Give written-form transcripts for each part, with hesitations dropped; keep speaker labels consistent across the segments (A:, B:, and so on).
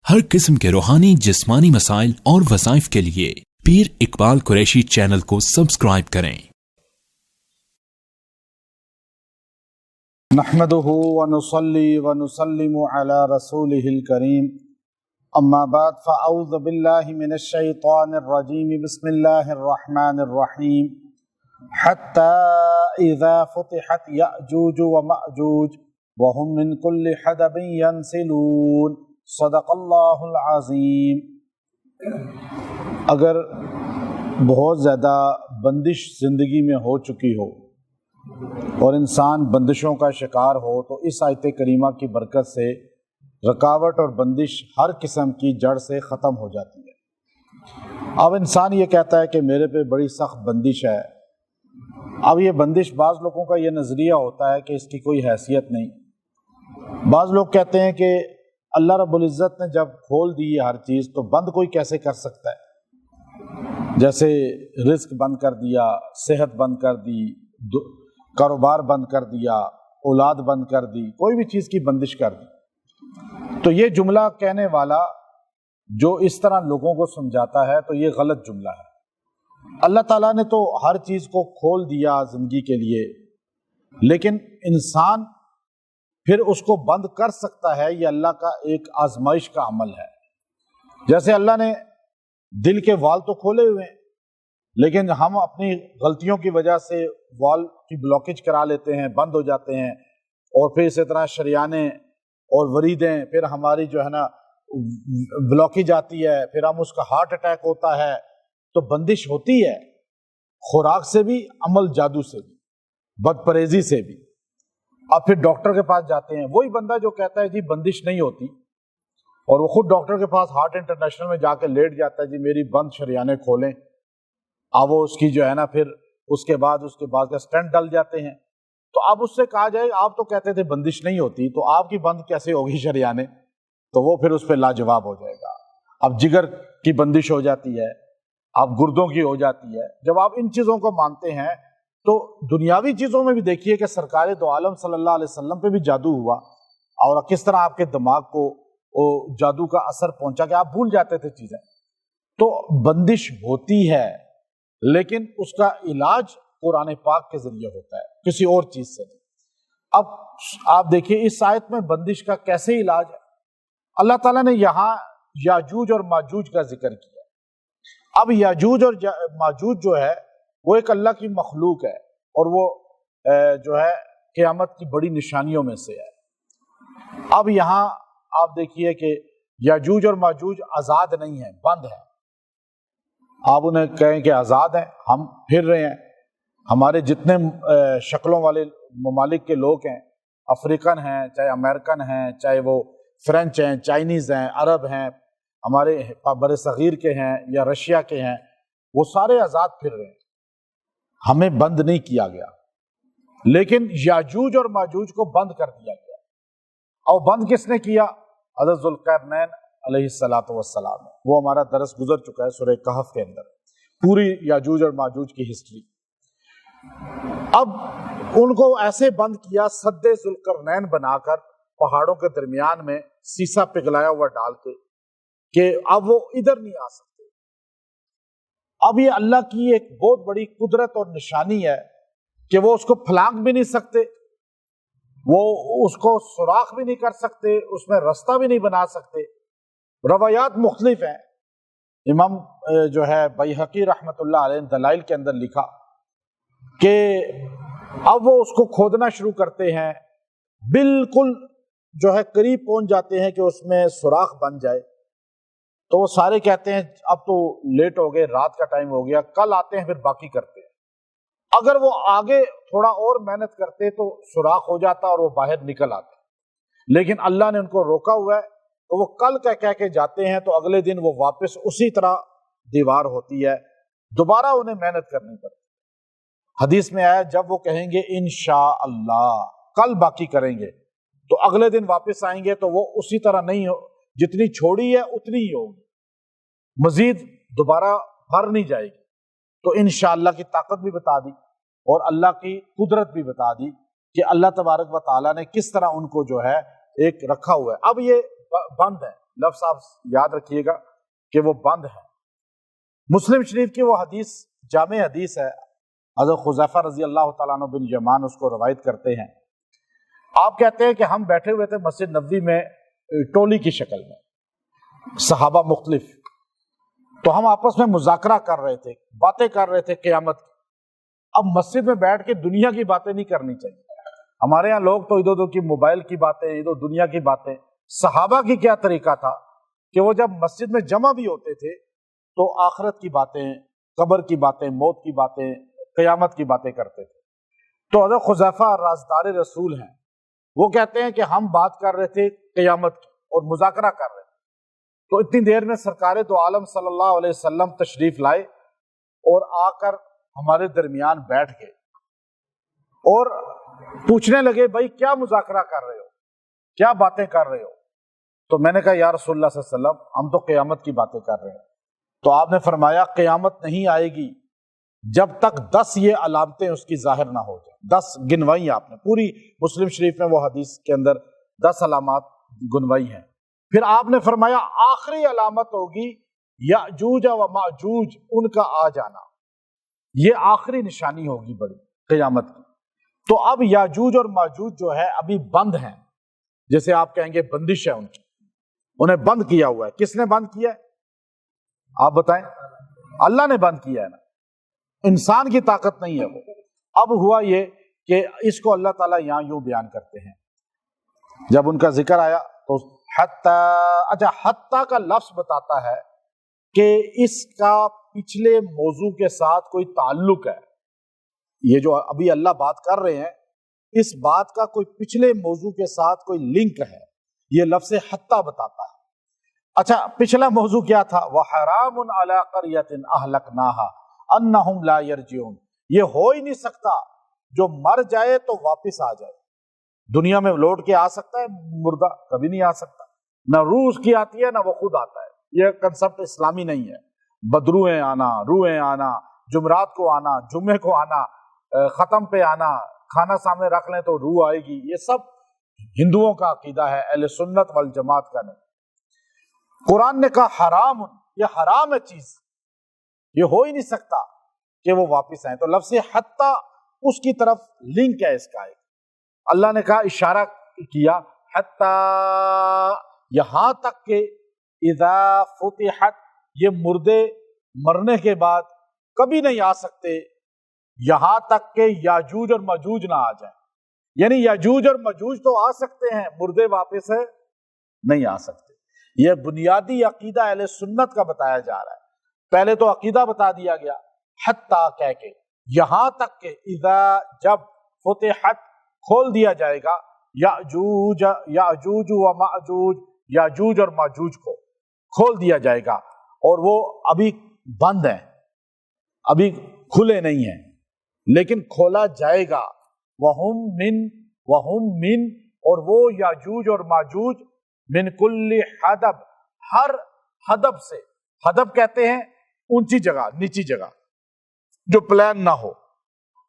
A: ہر قسم کے روحانی جسمانی مسائل اور وظائف کے لیے پیر اقبال قریشی چینل کو سبسکرائب کریں۔
B: نحمده ونصلي ونسلم على رسوله الكريم اما بعد فاعوذ بالله من الشيطان الرجيم بسم الله الرحمن الرحيم حتى اذا فتحت يأجوج ومأجوج وهم من كل حدب ينسلون صدق اللہ العظیم۔ اگر بہت زیادہ بندش زندگی میں ہو چکی ہو اور انسان بندشوں کا شکار ہو تو اس آیت کریمہ کی برکت سے رکاوٹ اور بندش ہر قسم کی جڑ سے ختم ہو جاتی ہے۔ اب انسان یہ کہتا ہے کہ میرے پہ بڑی سخت بندش ہے۔ اب یہ بندش بعض لوگوں کا یہ نظریہ ہوتا ہے کہ اس کی کوئی حیثیت نہیں۔ بعض لوگ کہتے ہیں کہ اللہ رب العزت نے جب کھول دی ہے ہر چیز تو بند کوئی کیسے کر سکتا ہے؟ جیسے رزق بند کر دیا، صحت بند کر دی، کاروبار بند کر دیا، اولاد بند کر دی، کوئی بھی چیز کی بندش کر دی۔ تو یہ جملہ کہنے والا جو اس طرح لوگوں کو سمجھاتا ہے تو یہ غلط جملہ ہے۔ اللہ تعالیٰ نے تو ہر چیز کو کھول دیا زندگی کے لیے، لیکن انسان پھر اس کو بند کر سکتا ہے۔ یہ اللہ کا ایک آزمائش کا عمل ہے۔ جیسے اللہ نے دل کے وال تو کھولے ہوئے ہیں، لیکن ہم اپنی غلطیوں کی وجہ سے وال کی بلاکیج کرا لیتے ہیں، بند ہو جاتے ہیں، اور پھر اسی طرح شریانیں اور وریدیں، پھر ہماری جو ہے نا بلاکیج آتی ہے، پھر ہم اس کا ہارٹ اٹیک ہوتا ہے۔ تو بندش ہوتی ہے، خوراک سے بھی، عمل جادو سے بھی، بد پرہیزی سے بھی۔ اب پھر ڈاکٹر کے پاس جاتے ہیں، وہی بندہ جو کہتا ہے جی بندش نہیں ہوتی، اور وہ خود ڈاکٹر کے پاس ہارٹ انٹرنیشنل میں جا کے لیٹ جاتا ہے، جی میری بند شریانے کھولیں۔ اب وہ اس کی جو ہے نا پھر اس کے بعد کا سٹینٹ ڈل جاتے ہیں۔ تو اب اس سے کہا جائے آپ تو کہتے تھے بندش نہیں ہوتی، تو آپ کی بند کیسے ہوگی شریانے؟ تو وہ پھر اس پہ لاجواب ہو جائے گا۔ اب جگر کی بندش ہو جاتی ہے، اب گردوں کی ہو جاتی ہے۔ جب آپ ان چیزوں کو مانتے ہیں تو دنیاوی چیزوں میں بھی دیکھیے کہ سرکار دو عالم صلی اللہ علیہ وسلم پہ بھی جادو ہوا، اور کس طرح آپ کے دماغ کو جادو کا اثر پہنچا کہ آپ بھول جاتے تھے چیزیں۔ تو بندش ہوتی ہے، لیکن اس کا علاج قرآن پاک کے ذریعے ہوتا ہے، کسی اور چیز سے نہیں۔ اب آپ دیکھیے اس آیت میں بندش کا کیسے علاج ہے۔ اللہ تعالیٰ نے یہاں یاجوج اور ماجوج کا ذکر کیا۔ اب یاجوج اور ماجوج جو ہے وہ ایک اللہ کی مخلوق ہے، اور وہ جو ہے قیامت کی بڑی نشانیوں میں سے ہے۔ اب یہاں آپ دیکھیے کہ یاجوج اور ماجوج آزاد نہیں ہیں، بند ہیں۔ آپ انہیں کہیں کہ آزاد ہیں، ہم پھر رہے ہیں۔ ہمارے جتنے شکلوں والے ممالک کے لوگ ہیں، افریقن ہیں، چاہے امریکن ہیں، چاہے وہ فرینچ ہیں، چائنیز ہیں، عرب ہیں، ہمارے بر صغیر کے ہیں یا رشیا کے ہیں، وہ سارے آزاد پھر رہے ہیں، ہمیں بند نہیں کیا گیا۔ لیکن یاجوج اور ماجوج کو بند کر دیا گیا۔ اور بند کس نے کیا؟ حضرت ذوالقرنین علیہ السلام نے۔ وہ ہمارا درس گزر چکا ہے سورہ کہف کے اندر، پوری یاجوج اور ماجوج کی ہسٹری۔ اب ان کو ایسے بند کیا، سد ذوالقرنین بنا کر پہاڑوں کے درمیان میں سیسا پگھلایا ہوا ڈال کے، کہ اب وہ ادھر نہیں آ سکتے۔ اب یہ اللہ کی ایک بہت بڑی قدرت اور نشانی ہے کہ وہ اس کو پھلانگ بھی نہیں سکتے، وہ اس کو سوراخ بھی نہیں کر سکتے، اس میں رستہ بھی نہیں بنا سکتے۔ روایات مختلف ہیں۔ امام جو ہے بیہقی رحمۃ اللہ علیہ دلائل کے اندر لکھا کہ اب وہ اس کو کھودنا شروع کرتے ہیں، بالکل جو ہے قریب پہنچ جاتے ہیں کہ اس میں سوراخ بن جائے، تو وہ سارے کہتے ہیں اب تو لیٹ ہو گئے، رات کا ٹائم ہو گیا، کل آتے ہیں پھر باقی کرتے ہیں۔ اگر وہ آگے تھوڑا اور محنت کرتے تو سوراخ ہو جاتا اور وہ باہر نکل آتے، لیکن اللہ نے ان کو روکا ہوا ہے، تو وہ کل کہہ کے جاتے ہیں، تو اگلے دن وہ واپس اسی طرح دیوار ہوتی ہے، دوبارہ انہیں محنت کرنی پڑتی ہے۔ حدیث میں آیا جب وہ کہیں گے انشاءاللہ کل باقی کریں گے، تو اگلے دن واپس آئیں گے تو وہ اسی طرح نہیں ہو، جتنی چھوڑی ہے اتنی ہی ہوگی، مزید دوبارہ بھر نہیں جائے گی۔ تو انشاءاللہ کی طاقت بھی بتا دی اور اللہ کی قدرت بھی بتا دی کہ اللہ تبارک و تعالیٰ نے کس طرح ان کو جو ہے ایک رکھا ہوا ہے۔ اب یہ بند ہے، لفظ آپ یاد رکھیے گا کہ وہ بند ہے۔ مسلم شریف کی وہ حدیث جامع حدیث ہے، حضرت حذیفہ رضی اللہ تعالیٰ عنہ بن یمان اس کو روایت کرتے ہیں۔ آپ کہتے ہیں کہ ہم بیٹھے ہوئے تھے مسجد نبوی میں ٹولی کی شکل میں، صحابہ مختلف، تو ہم آپس میں مذاکرہ کر رہے تھے، باتیں کر رہے تھے قیامت کی۔ اب مسجد میں بیٹھ کے دنیا کی باتیں نہیں کرنی چاہیے۔ ہمارے ہاں لوگ تو ادھر ادھر کی موبائل کی باتیں، ادھر دنیا کی باتیں۔ صحابہ کی کیا طریقہ تھا کہ وہ جب مسجد میں جمع بھی ہوتے تھے تو آخرت کی باتیں، قبر کی باتیں، موت کی باتیں، قیامت کی باتیں کرتے تھے۔ تو حضرت حذیفہ رازدار رسول ہیں، وہ کہتے ہیں کہ ہم بات کر رہے تھے قیامت کی اور مذاکرہ کر رہے تھے، تو اتنی دیر میں سرکار دو عالم صلی اللہ علیہ وسلم تشریف لائے اور آ کر ہمارے درمیان بیٹھ گئے اور پوچھنے لگے بھائی کیا مذاکرہ کر رہے ہو، کیا باتیں کر رہے ہو؟ تو میں نے کہا یا رسول اللہ صلی اللہ علیہ وسلم ہم تو قیامت کی باتیں کر رہے ہیں۔ تو آپ نے فرمایا قیامت نہیں آئے گی جب تک 10 یہ علامتیں اس کی ظاہر نہ ہو جائیں۔ 10 گنوائی آپ نے، پوری مسلم شریف میں وہ حدیث کے اندر 10 علامات گنوائی ہیں۔ پھر آپ نے فرمایا آخری علامت ہوگی یاجوج و ماجوج ان کا آ جانا، یہ آخری نشانی ہوگی بڑی قیامت کی۔ تو اب یاجوج اور ماجوج جو ہے ابھی بند ہیں، جیسے آپ کہیں گے بندش ہے ان کی، انہیں بند کیا ہوا ہے۔ کس نے بند کیا ہے آپ بتائیں؟ اللہ نے بند کیا ہے نا، انسان کی طاقت نہیں ہے وہ۔ اب ہوا یہ کہ اس کو اللہ تعالیٰ یہاں یوں بیان کرتے ہیں، جب ان کا ذکر آیا تو حتیٰ کا لفظ بتاتا ہے کہ اس کا پچھلے موضوع کے ساتھ کوئی تعلق ہے۔ یہ جو ابھی اللہ بات کر رہے ہیں اس بات کا کوئی پچھلے موضوع کے ساتھ کوئی لنک ہے، یہ لفظ حتیٰ بتاتا ہے۔ اچھا پچھلا موضوع کیا تھا؟ وَحَرَامٌ عَلَىٰ قَرْيَةٍ أَهْلَكْنَاهَا أَنَّهُمْ لَا يَرْجِعُونَ، یہ ہو ہی نہیں سکتا جو مر جائے تو واپس آ جائے۔ دنیا میں لوٹ کے آ سکتا ہے مردہ؟ کبھی نہیں آ سکتا، نہ روح اس کی آتی ہے نہ وہ خود آتا ہے۔ یہ کنسپٹ اسلامی نہیں ہے۔ بدروہیں آنا، روحیں آنا، جمعرات کو آنا، جمعے کو آنا، ختم پہ آنا، کھانا سامنے رکھ لیں تو روح آئے گی، یہ سب ہندوؤں کا عقیدہ ہے، اہل سنت والجماعت کا نہیں۔ قرآن نے کہا حرام، یہ حرام ہے چیز، یہ ہو ہی نہیں سکتا کہ وہ واپس آئیں۔ تو لفظ حتیٰ اس کی طرف لنک ہے اس کا ایک۔ اللہ نے کہا اشارہ کیا حتیٰ، یہاں تک کہ اذا فتحت، یہ مردے مرنے کے بعد کبھی نہیں آ سکتے یہاں تک کہ یاجوج اور ماجوج نہ آ جائیں۔ یعنی یاجوج اور ماجوج تو آ سکتے ہیں، مردے واپس نہیں آ سکتے۔ یہ بنیادی عقیدہ اہل سنت کا بتایا جا رہا ہے۔ پہلے تو عقیدہ بتا دیا گیا حتیٰ کہہ کے، یہاں تک کہ اذا، جب فتحت، کھول دیا جائے گا یاجوج و ماجوج، یاجوج اور ماجوج کو کھول دیا جائے گا، اور وہ ابھی بند ہیں، ابھی کھلے نہیں ہیں، لیکن کھولا جائے گا۔ وہم من، اور وہ یاجوج اور ماجوج من کل حدب، ہر حدب سے، حدب کہتے ہیں اونچی جگہ، نیچی جگہ جو پلان نہ ہو،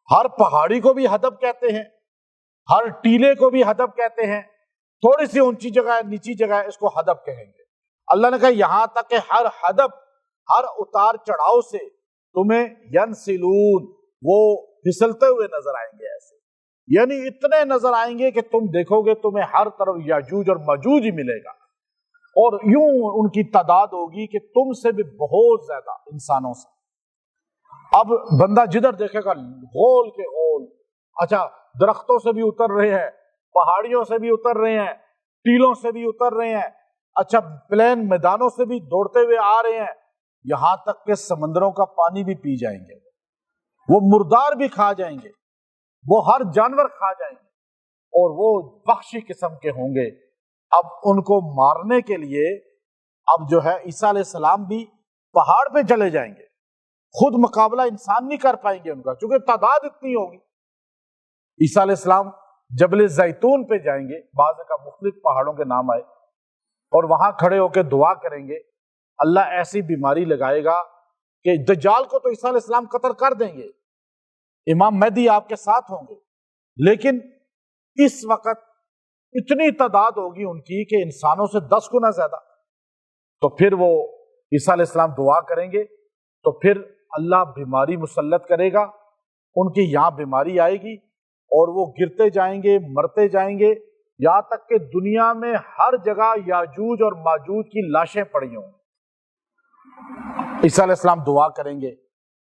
B: ہر پہاڑی کو بھی حدب کہتے ہیں، ہر ٹیلے کو بھی حدب کہتے ہیں، تھوڑی سی اونچی جگہ ہے، نیچی جگہ ہے، اس کو حدب کہیں گے۔ اللہ نے کہا یہاں تک کہ ہر حدب، ہر اتار چڑھاؤ سے تمہیں ینسلون، وہ پھسلتے ہوئے نظر آئیں گے، ایسے یعنی اتنے نظر آئیں گے کہ تم دیکھو گے تمہیں ہر طرف یاجوج اور ماجوج ہی ملے گا، اور یوں ان کی تعداد ہوگی کہ تم سے بھی بہت زیادہ انسانوں سے۔ اب بندہ جدھر دیکھے گا غول کے غول، اچھا درختوں سے بھی اتر رہے ہیں، پہاڑیوں سے بھی اتر رہے ہیں، ٹیلوں سے بھی اتر رہے ہیں، اچھا پلین میدانوں سے بھی دوڑتے ہوئے آ رہے ہیں، یہاں تک کہ سمندروں کا پانی بھی پی جائیں گے، وہ مردار بھی کھا جائیں گے، وہ ہر جانور کھا جائیں گے، اور وہ وحشی قسم کے ہوں گے۔ اب ان کو مارنے کے لیے اب جو ہے عیسیٰ علیہ السلام بھی پہاڑ پہ چلے جائیں گے، خود مقابلہ انسان نہیں کر پائیں گے ان کا، چونکہ تعداد اتنی ہوگی۔ عیسیٰ علیہ السلام جبل زیتون پہ جائیں گے، بعض کا مختلف پہاڑوں کے نام آئے، اور وہاں کھڑے ہو کے دعا کریں گے، اللہ ایسی بیماری لگائے گا کہ دجال کو تو عیسیٰ علیہ السلام قتل کر دیں گے، امام مہدی آپ کے ساتھ ہوں گے، لیکن اس وقت اتنی تعداد ہوگی ان کی کہ انسانوں سے 10 گنا زیادہ، تو پھر وہ عیسیٰ علیہ السلام دعا کریں گے تو پھر اللہ بیماری مسلط کرے گا، ان کی یہاں بیماری آئے گی اور وہ گرتے جائیں گے، مرتے جائیں گے، یہاں تک کہ دنیا میں ہر جگہ یاجوج اور ماجوج کی لاشیں پڑی ہوں۔ عیسیٰ علیہ السلام دعا کریں گے،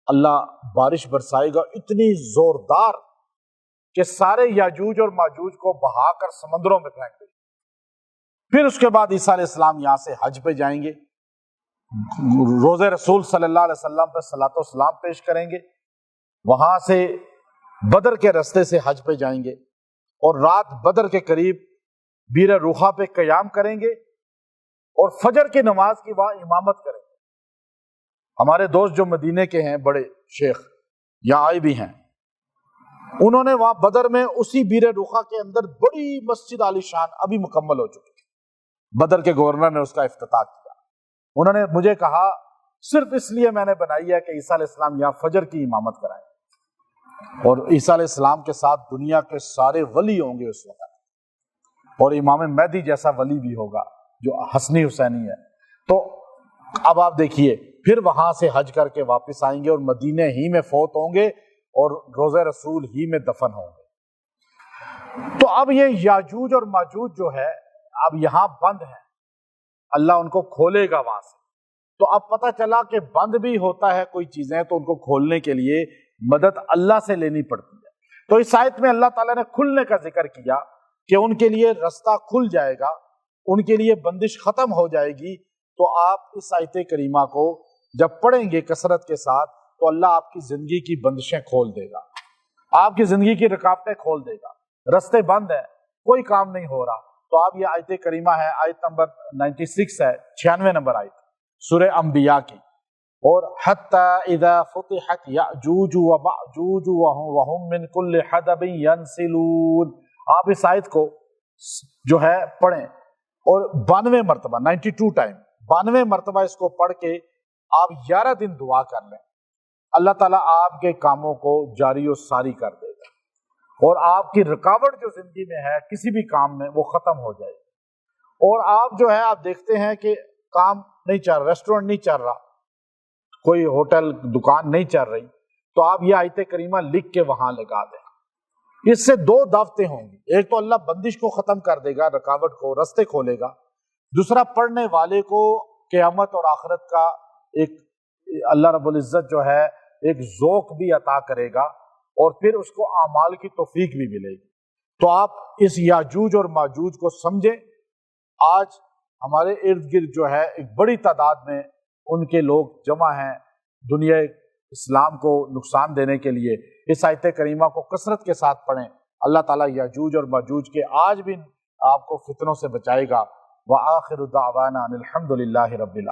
B: اللہ بارش برسائے گا اتنی زوردار کہ سارے یاجوج اور ماجوج کو بہا کر سمندروں میں پھینک دے۔ پھر اس کے بعد عیسیٰ علیہ السلام یہاں سے حج پہ جائیں گے، روضہ رسول صلی اللہ علیہ وسلم پہ صلاۃ و سلام پیش کریں گے، وہاں سے بدر کے رستے سے حج پہ جائیں گے اور رات بدر کے قریب بیر روحا پہ قیام کریں گے اور فجر کی نماز کی وہاں امامت کریں گے۔ ہمارے دوست جو مدینے کے ہیں بڑے شیخ یہاں آئے بھی ہیں، انہوں نے وہاں بدر میں اسی بیر روحا کے اندر بڑی مسجد عالی شان ابھی مکمل ہو چکی ہے، بدر کے گورنر نے اس کا افتتاح کیا۔ انہوں نے مجھے کہا صرف اس لیے میں نے بنائی ہے کہ عیسیٰ علیہ السلام یہاں فجر کی امامت کرائیں، اور عیسیٰ علیہ السلام کے ساتھ دنیا کے سارے ولی ہوں گے اس وقت، اور امام مہدی جیسا ولی بھی ہوگا جو حسنی حسینی ہے۔ تو اب آپ دیکھیے پھر وہاں سے حج کر کے واپس آئیں گے اور مدینے ہی میں فوت ہوں گے اور روضہ رسول ہی میں دفن ہوں گے۔ تو اب یہ یاجوج اور ماجوج جو ہے اب یہاں بند ہیں، اللہ ان کو کھولے گا وہاں سے۔ تو اب پتہ چلا کہ بند بھی ہوتا ہے کوئی چیزیں تو ان کو کھولنے کے لیے مدد اللہ سے لینی پڑتی ہے۔ تو اس آیت میں اللہ تعالیٰ نے کھلنے کا ذکر کیا کہ ان کے لیے رستہ کھل جائے گا، ان کے لیے بندش ختم ہو جائے گی۔ تو آپ اس آیت کریمہ کو جب پڑھیں گے کثرت کے ساتھ تو اللہ آپ کی زندگی کی بندشیں کھول دے گا، آپ کی زندگی کی رکاوٹیں کھول دے گا۔ رستے بند ہیں، کوئی کام نہیں ہو رہا، تو آپ یہ آیت کریمہ ہے، آیت نمبر 96 ہے، 96 نمبر آیت سورہ انبیاء کی، اور حتی اذا فتحت یأجوج ومأجوج وہم من کل حدب ینسلون، آپ اس آیت کو جو ہے پڑھیں اور 92 مرتبہ 92 ٹائم 92 مرتبہ اس کو پڑھ کے آپ 11 دن دعا کر لیں، اللہ تعالیٰ آپ کے کاموں کو جاری و ساری کر دے گا اور آپ کی رکاوٹ جو زندگی میں ہے کسی بھی کام میں وہ ختم ہو جائے گی۔ اور آپ جو ہے آپ دیکھتے ہیں کہ کام نہیں چل رہا، ریسٹورنٹ نہیں چل رہا، کوئی ہوٹل دکان نہیں چل رہی، تو آپ یہ آیت کریمہ لکھ کے وہاں لگا دیں۔ اس سے دو دعوتیں ہوں گی، ایک تو اللہ بندش کو ختم کر دے گا، رکاوٹ کو، رستے کھولے گا، دوسرا پڑھنے والے کو قیامت اور آخرت کا ایک اللہ رب العزت جو ہے ایک ذوق بھی عطا کرے گا اور پھر اس کو اعمال کی توفیق بھی ملے گی۔ تو آپ اس یاجوج اور ماجوج کو سمجھیں۔ آج ہمارے ارد گرد جو ہے ایک بڑی تعداد میں ان کے لوگ جمع ہیں دنیا اسلام کو نقصان دینے کے لیے۔ اس آیت کریمہ کو کثرت کے ساتھ پڑھیں، اللہ تعالیٰ یاجوج اور ماجوج کے آج بھی آپ کو فتنوں سے بچائے گا۔ وآخر دعوانا ان الحمد للہ رب العالمین۔